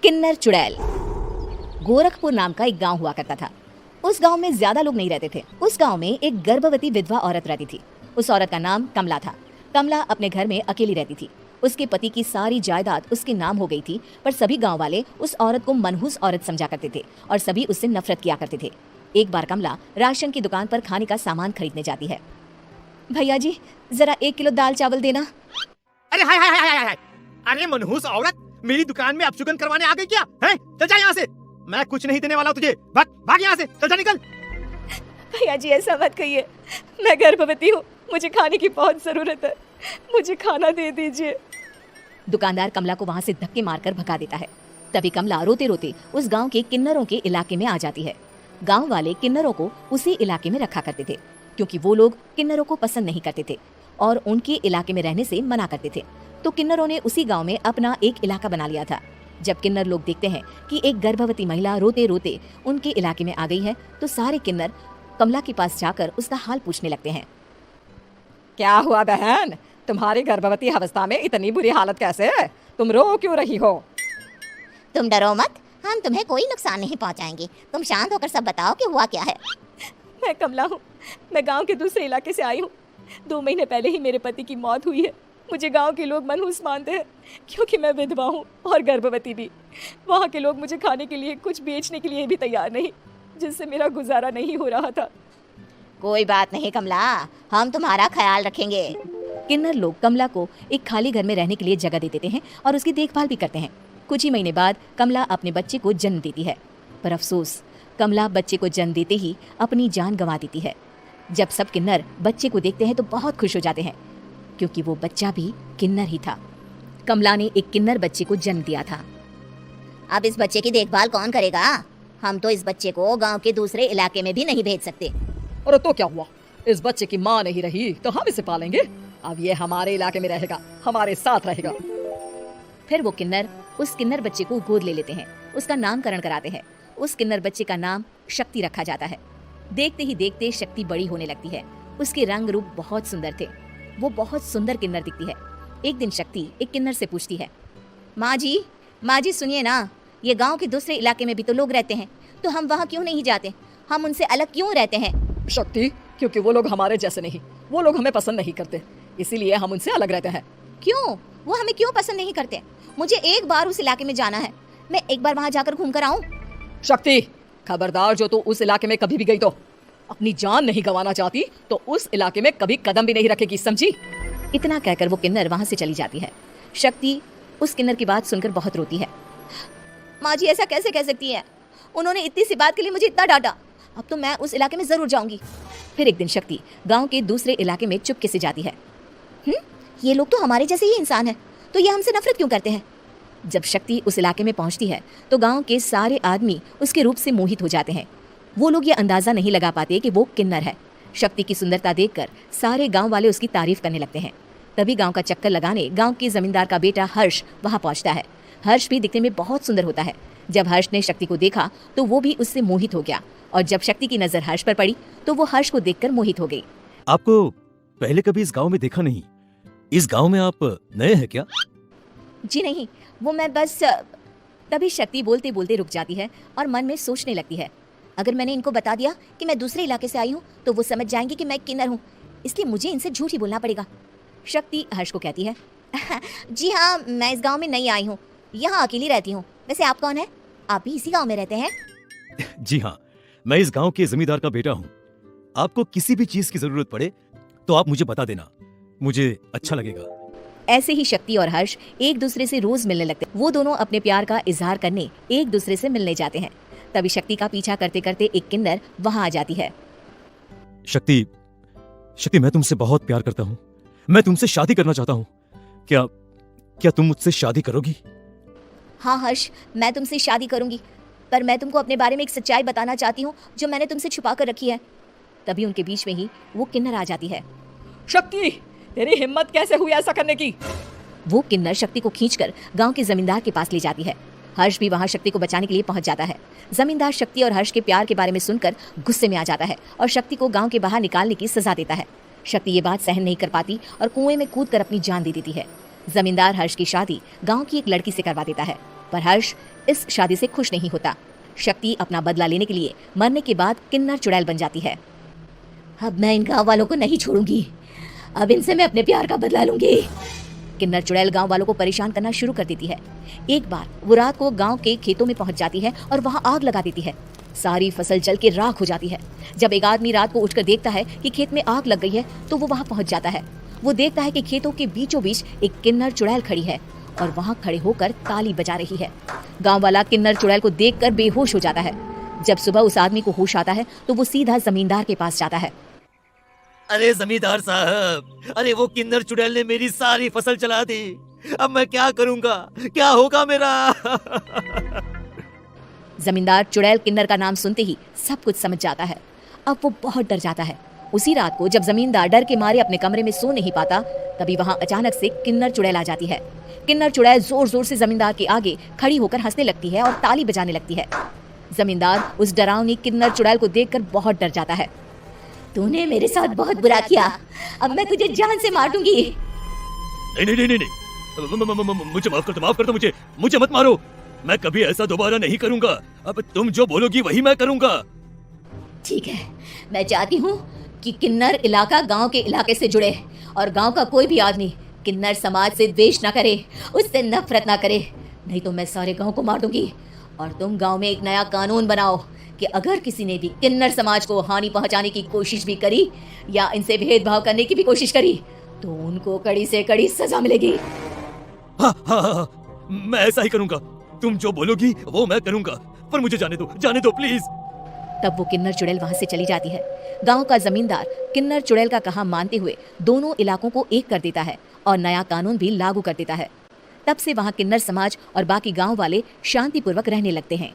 किन्नर चुड़ैल। गोरखपुर नाम का एक गांव हुआ करता था। उस गांव में ज्यादा लोग नहीं रहते थे। उस गांव में एक गर्भवती विधवा औरत रहती थी। उस औरत का नाम कमला था। कमला अपने घर में अकेली रहती थी। उसके पति की सारी जायदाद उसके नाम हो गई थी, पर सभी गांव वाले उस औरत को मनहूस औरत समझा करते थे और सभी उससे नफरत किया करते थे। एक बार कमला राशन की दुकान पर खाने का सामान खरीदने जाती है। भैया जी, जरा 1 किलो दाल चावल देना। अरे हाय हाय हाय हाय हाय, अरे मनहूस औरत, मेरी दुकान में अपशुगन करवाने आ गई क्या? हैं? चल जा यहाँ से, मैं कुछ नहीं देने वाला तुझे। भाग भाग यहाँ से, चल जा निकल। भैया जी ऐसा मत कहिए, मैं गर्भवती हूँ, मुझे खाने की बहुत जरूरत है, मुझे खाना दे दीजिए। दुकानदार कमला को वहाँ से धक्के मारकर भगा देता है। तभी कमला रोते रोते उस गांव के किन्नरों के इलाके में आ जाती है। गांव वाले किन्नरों को उसी इलाके में रखा करते थे, क्योंकि वो लोग किन्नरों को पसंद नहीं करते थे और उनके इलाके में रहने से मना करते थे। तो किन्नरों ने उसी गांव में अपना एक इलाका बना लिया था। जब किन्नर लोग देखते हैं कि एक गर्भवती महिला रोते रोते उनके इलाके में आ गई है, तो सारे किन्नर कमला के पास जाकर उसका हाल पूछने लगते हैं। क्या हुआ बहन, तुम्हारी गर्भवती अवस्था में इतनी बुरी हालत कैसे है? तुम रो क्यों रही हो? तुम डरो मत, हम तुम्हें कोई नुकसान नहीं पहुंचाएंगे। तुम शांत होकर सब बताओ कि हुआ क्या है। मैं कमला हूँ, मैं गांव के दूसरे इलाके से आई हूँ। 2 महीने पहले ही मेरे पति की मौत हुई है। मुझे गांव के लोग मनहूस मानते हैं, क्योंकि मैं विधवा हूँ और गर्भवती भी। वहाँ के लोग मुझे खाने के लिए कुछ बेचने के लिए भी तैयार नहीं, जिससे मेरा गुजारा नहीं हो रहा था। कोई बात नहीं कमला, हम तुम्हारा ख्याल रखेंगे। किन्नर लोग कमला को एक खाली घर में रहने के लिए जगह दे देते हैं और उसकी देखभाल भी करते हैं। कुछ ही महीने बाद कमला अपने बच्चे को जन्म देती है, पर अफसोस, कमला बच्चे को जन्म देते ही अपनी जान गंवा देती है। जब सब किन्नर बच्चे को देखते हैं तो बहुत खुश हो जाते हैं, क्योंकि वो बच्चा भी किन्नर ही था। कमला ने एक किन्नर बच्चे को जन्म दिया था। अब इस बच्चे की देखभाल कौन करेगा? हम तो इस बच्चे को गांव के दूसरे इलाके में भी नहीं भेज सकते। और तो क्या हुआ, इस बच्चे की माँ नहीं रही तो हम इसे पालेंगे। अब ये हमारे इलाके में रहेगा, हमारे साथ रहेगा। फिर वो किन्नर उस किन्नर बच्चे को गोद ले लेते हैं, उसका नामकरण कराते हैं। उस किन्नर बच्चे का नाम शक्ति रखा जाता है। देखते ही देखते शक्ति बड़ी होने लगती है। उसके रंग रूप बहुत सुंदर थे। वो बहुत सुंदर किन्नर दिखती है। एक दिन शक्ति एक किन्नर से पूछती है, माँ जी सुनिए ना, ये गांव के दूसरे इलाके में भी तो लोग रहते हैं, तो हम वहाँ क्यों नहीं जाते? हम उनसे अलग क्यों रहते हैं? शक्ति, क्योंकि वो लोग हमारे जैसे नहीं, वो लोग हमें पसंद नहीं करते, इसीलिए हम उनसे अलग रहते हैं। क्यों? वो हमें क्यों पसंद नहीं करते? मुझे एक बार उस इलाके में जाना है, मैं एक बार वहाँ जाकर घूम कर आऊँ। शक्ति, खबरदार, जो तू उस इलाके में कभी भी गई तो अपनी जान नहीं गंवाना चाहती तो उस इलाके में कभी कदम भी नहीं रखेगी, समझी? इतना कहकर वो किन्नर वहाँ से चली जाती है। शक्ति उस किन्नर की बात सुनकर बहुत रोती है। माँ जी ऐसा कैसे कह सकती है? उन्होंने इतनी सी बात के लिए मुझे इतना डांटा। अब तो मैं उस इलाके में जरूर जाऊंगी। फिर एक दिन शक्ति गांव के दूसरे इलाके में चुपके से जाती है। ये लोग तो हमारे जैसे ही इंसान हैं, तो ये हमसे नफरत क्यों करते हैं? जब शक्ति उस इलाके में पहुंचती है तो गांव के सारे आदमी उसके रूप से मोहित हो जाते हैं। वो लोग ये अंदाजा नहीं लगा पाते कि वो किन्नर है। शक्ति की सुंदरता देखकर सारे गांव वाले उसकी तारीफ करने लगते हैं। तभी गांव का चक्कर लगाने गांव के जमींदार का बेटा हर्ष वहां पहुंचता है। हर्ष भी दिखने में बहुत सुंदर होता है। जब हर्ष ने शक्ति को देखा तो वो भी उससे मोहित हो गया, और जब शक्ति की नजर हर्ष पर पड़ी तो वो हर्ष को देखकर मोहित हो गई। आपको पहले कभी इस गांव में देखा नहीं। इस गांव में आप नए हैं क्या? जी नहीं, वो मैं बस। तभी शक्ति बोलते बोलते रुक जाती है और मन में सोचने लगती है, अगर मैंने इनको बता दिया कि मैं दूसरे इलाके से आई हूँ तो वो समझ जाएंगे कि मैं किन्नर हूँ, इसलिए मुझे इनसे झूठ ही बोलना पड़ेगा। शक्ति हर्ष को कहती है, जी हाँ, मैं इस गांव में नई आई हूँ, यहाँ अकेली रहती हूँ। वैसे आप कौन है? आप भी इसी गांव में रहते हैं? जी हाँ, मैं इस गांव के जमींदार का बेटा हूँ। आपको किसी भी चीज की जरूरत पड़े तो आप मुझे बता देना, मुझे अच्छा लगेगा। ऐसे ही शक्ति और हर्ष एक दूसरे से रोज मिलने लगते। वो दोनों अपने प्यार का इजहार करने एक दूसरे से मिलने जाते हैं। तभी शक्ति का पीछा करते करते एक किन्नर वहां आ जाती है। शक्ति, मैं तुमसे बहुत प्यार करता हूँ। मैं तुमसे शादी करना चाहता हूँ। क्या तुम मुझसे शादी करोगी? हाँ हर्ष, मैं तुमसे शादी करूंगी, पर मैं तुमको अपने बारे में एक सच्चाई बताना चाहती हूँ जो मैंने तुमसे छुपा कर रखी है। तभी उनके बीच में ही वो किन्नर आ जाती है। शक्ति, तेरी हिम्मत कैसे हुई ऐसा करने की? वो किन्नर शक्ति को खींचकर गांव के जमींदार के पास ले जाती है। हर्ष भी वहां शक्ति को बचाने के लिए पहुंच जाता है। जमींदार शक्ति और हर्ष के प्यार के बारे में सुनकर गुस्से में आ जाता है और शक्ति को गांव के बाहर निकालने की सजा देता है। शक्ति ये बात सहन नहीं कर पाती और कुएं में कूदकर अपनी जान दे देती है। जमींदार हर्ष की शादी गांव की एक लड़की से करवा देता है। पर हर्ष इस शादी से खुश नहीं होता। शक्ति अपना बदला लेने के लिए मरने के बाद किन्नर चुड़ैल बन जाती है। अब मैं इन गांव वालों को नहीं छोड़ूंगी, अब इनसे मैं अपने प्यार का बदला लूंगी। किन्नर चुड़ैल गांव वालों को परेशान करना शुरू कर देती है। एक बार वो रात को गांव के खेतों में पहुंच जाती है और वहां आग लगा देती है। सारी फसल जल के राख हो जाती है। जब एक आदमी रात को उठकर देखता है कि खेत में आग लग गई है तो वो वहां पहुंच जाता है। वो देखता है कि खेतों के बीचों बीच एक किन्नर चुड़ैल खड़ी है और वहां खड़े होकर ताली बजा रही है। गांव वाला किन्नर चुड़ैल को देखकर बेहोश हो जाता है। जब सुबह उस आदमी को होश आता है तो वो सीधा जमींदार के पास जाता है। अरे जमींदार साहब, अरे वो किन्नर चुड़ैल ने मेरी सारी फसल चला दी। अब मैं क्या करूंगा, क्या होगा मेरा? जमींदार चुड़ैल किन्नर का नाम सुनते ही सब कुछ समझ जाता है। अब वो बहुत डर जाता है। उसी रात को जब जमींदार डर के मारे अपने कमरे में सो नहीं पाता, तभी वहां अचानक से किन्नर चुड़ैल आ जाती है। किन्नर चुड़ैल जोर जोर से जमींदार के आगे खड़ी होकर हंसने लगती है और ताली बजाने लगती है। जमींदार उस डरावनी किन्नर चुड़ैल को देखकर बहुत डर जाता है। तूने मेरे साथ बहुत बुरा किया, अब मैं तुझे जान से मार दूंगी। नहीं नहीं नहीं नहीं, मुझे माफ कर दो, मुझे मत मारो। मैं कभी ऐसा दोबारा नहीं करूंगा। अब तुम जो बोलोगी वही मैं करूंगा। ठीक है, मैं चाहती हूँ कि किन्नर इलाका गांव के इलाके से जुड़े और गांव का कोई भी आदमी किन्नर समाज से द्वेष ना करे, उससे नफरत ना करे, नहीं तो मैं सारे गांव को मार दूंगी। और तुम गांव में एक नया कानून बनाओ कि अगर किसी ने भी किन्नर समाज को हानि पहुंचाने की कोशिश भी करी या इनसे भेदभाव करने की भी कोशिश करी तो उनको कड़ी से कड़ी सजा मिलेगी। हाँ, मैं ऐसा ही करूंगा। तुम जो बोलोगी वो मैं करूंगा, पर मुझे जाने दो प्लीज। तब वो किन्नर चुड़ैल वहां से चली जाती है। गांव का जमींदार किन्नर चुड़ैल का कहा मानते हुए दोनों इलाकों को एक कर देता है और नया कानून भी लागू कर देता है। तब से वहां किन्नर समाज और बाकी गांव वाले शांतिपूर्वक रहने लगते हैं।